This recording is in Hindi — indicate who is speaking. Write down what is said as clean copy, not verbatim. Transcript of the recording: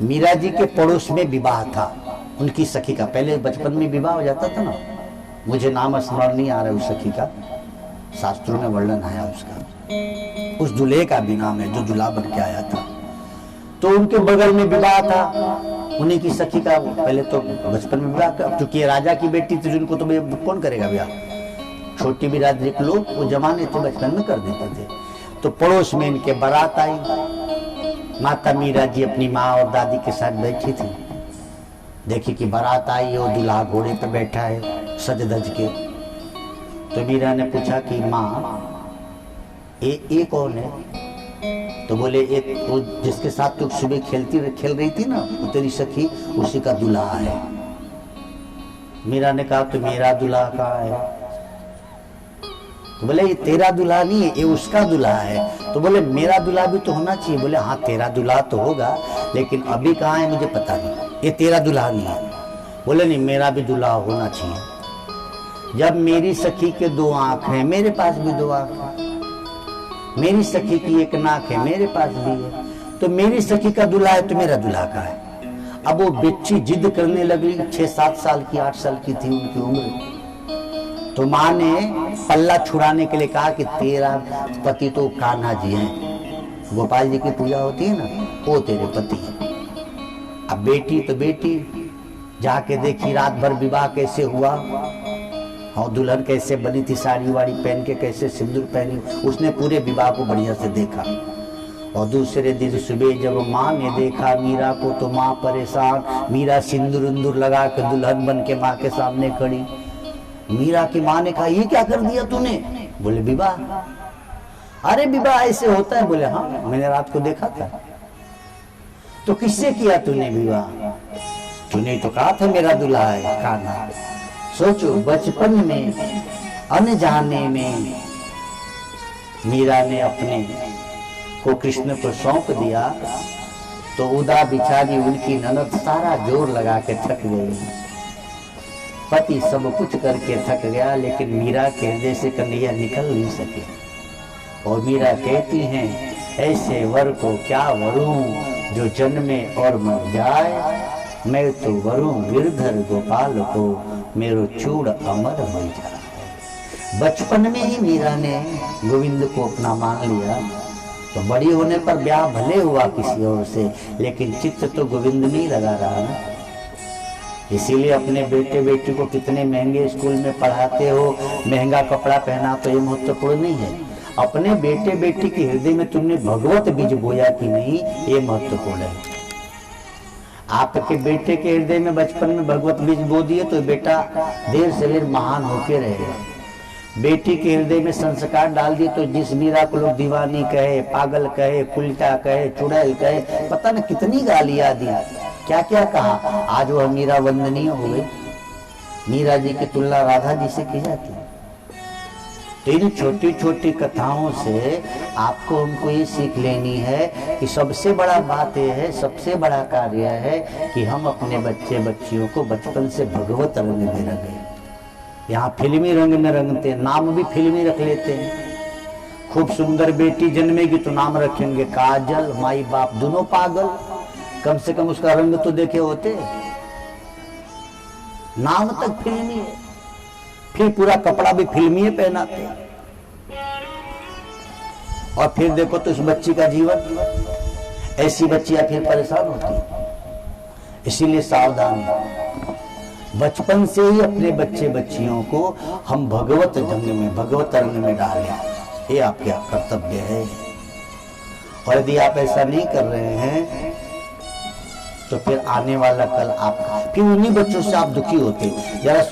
Speaker 1: मीरा जी के पड़ोस में विवाह था उनकी सखी का। पहले बचपन में विवाह हो जाता था ना, मुझे नाम स्मरण नहीं आ रहा उस सखी का, शास्त्रों में वर्णन आया उसका। उस दूल्हे का भी नाम है जो दूल्हा बन के आया था। तो उनके बगल में विवाह था उन्हीं की सखी का। पहले तो बचपन में विवाह, क्योंकि राजा की बेटी थी जिनको तो कौन करेगा ब्याह, छोटी बिरादरी के लोग वो जमाने थे बचपन में कर देते थे। तो पड़ोस में इनके बारात आई। माता मीरा जी अपनी माँ और दादी के साथ बैठी थी। देखी कि बारात आई और दूल्हा घोड़े पे बैठा है सज धज के। तो मीरा ने पूछा कि माँ ये कौन है? तो बोले एक वो जिसके साथ तू सुबह खेल रही थी ना, वो तेरी सखी, उसी का दूल्हा है। मीरा ने कहा तो मेरा दूल्हा कहाँ है? तो बोले ये तेरा दूल्हा नहीं है, ये उसका दूल्हा है। तो बोले मेरा दूल्हा भी तो होना चाहिए। बोले हाँ तेरा दूल्हा तो होगा, लेकिन अभी कहाँ है मुझे पता नहीं, ये तेरा दूल्हा नहीं है। बोले नहीं मेरा भी दूल्हा होना चाहिए। जब मेरी सखी के दो आंख हैं, मेरे पास भी दो आंख है। मेरी सखी की एक नाक है, मेरे पास भी है। तो मेरी सखी का दूल्हा है तो मेरा दूल्हा का है। अब वो बच्ची जिद करने लगी, 6-7 साल की 8 साल की थी उनकी उम्र। तो माँ ने पल्ला छुड़ाने के लिए कहा कि तेरा पति तो कान्हा जी हैं, गोपाल जी की पूजा होती है ना, वो तेरे पति है। अब बेटी तो बेटी, जाके देखी रात भर विवाह कैसे हुआ और दुल्हन कैसे बनी थी, साड़ी वाड़ी पहन के कैसे सिंदूर पहनी। उसने पूरे विवाह को बढ़िया से देखा। और दूसरे दिन सुबह जब माँ ने देखा मीरा को तो माँ परेशान। मीरा सिंदूर उंदूर लगा के दुल्हन बन के माँ के सामने खड़ी। मीरा की माँ ने कहा ये क्या कर दिया तूने? बोले विवाह। अरे विवाह ऐसे होता है? बोले हाँ मैंने रात को देखा था। तो किससे किया तूने विवाह? तूने तो कहा था मेरा दूल्हा है कान्हा। सोचो बचपन में अनजाने में मीरा ने अपने को कृष्ण को सौंप दिया। तो उदा बिचारी उनकी ननद सारा जोर लगा के थक गई। पति सब कुछ करके थक गया, लेकिन मीरा के हृदय से कन्हैया निकल नहीं सके। और मीरा कहती हैं ऐसे वर को क्या वरूं जो जन्मे और मर जाए। मैं तो वरूं गिरधर गोपाल को मेरो चूड़ अमर हो जाए। बचपन में ही मीरा ने गोविंद को अपना मान लिया। तो बड़ी होने पर ब्याह भले हुआ किसी और से, लेकिन चित्त तो गोविंद में ही लगा रहा ना। इसीलिए अपने बेटे बेटी को कितने महंगे स्कूल में पढ़ाते हो, महंगा कपड़ा पहना, तो ये महत्वपूर्ण नहीं है। अपने बेटे बेटी के हृदय में तुमने भगवत बीज बोया कि नहीं, ये महत्वपूर्ण है। आपके बेटे के हृदय में बचपन में भगवत बीज बो दिए तो बेटा देर सवेर महान होके रहेगा। बेटी के हृदय में संस्कार डाल दिए तो जिस मीरा को लोग दीवानी कहे, पागल कहे, उल्टा कहे, चुड़ैल कहे, पता न कितनी गालियां दी, क्या क्या कहा, आज वह मीरा वंदनीय हो गई। मीरा जी की तुलना राधा जी से की जाती है। तो इन छोटी छोटी कथाओं से आपको हमको ये सीख लेनी है कि सबसे बड़ा बात यह है, सबसे बड़ा कार्य है कि हम अपने बच्चे बच्चियों को बचपन से भगवत रंग में रंगे। यहाँ फिल्मी रंग में रंगते हैं, नाम भी फिल्मी रख लेते हैं। खूब सुंदर बेटी जन्मेगी तो नाम रखेंगे काजल, माई बाप दोनों पागल। कम से कम उसका रंग तो देखे होते, नाम तक फिल्मी है। फिर पूरा कपड़ा भी फिल्मी पहनाते। और फिर देखो तो उस बच्ची का जीवन, ऐसी बच्चियां फिर परेशान होती। इसीलिए सावधान, बचपन से ही अपने बच्चे बच्चियों को हम भगवत ढंग में, भगवत रंग में डालें, ये आपका कर्तव्य है। और यदि आप ऐसा नहीं कर रहे हैं तो फिर आने वाला कल आपका, फिर उन्हीं बच्चों से आप दुखी होते। जरा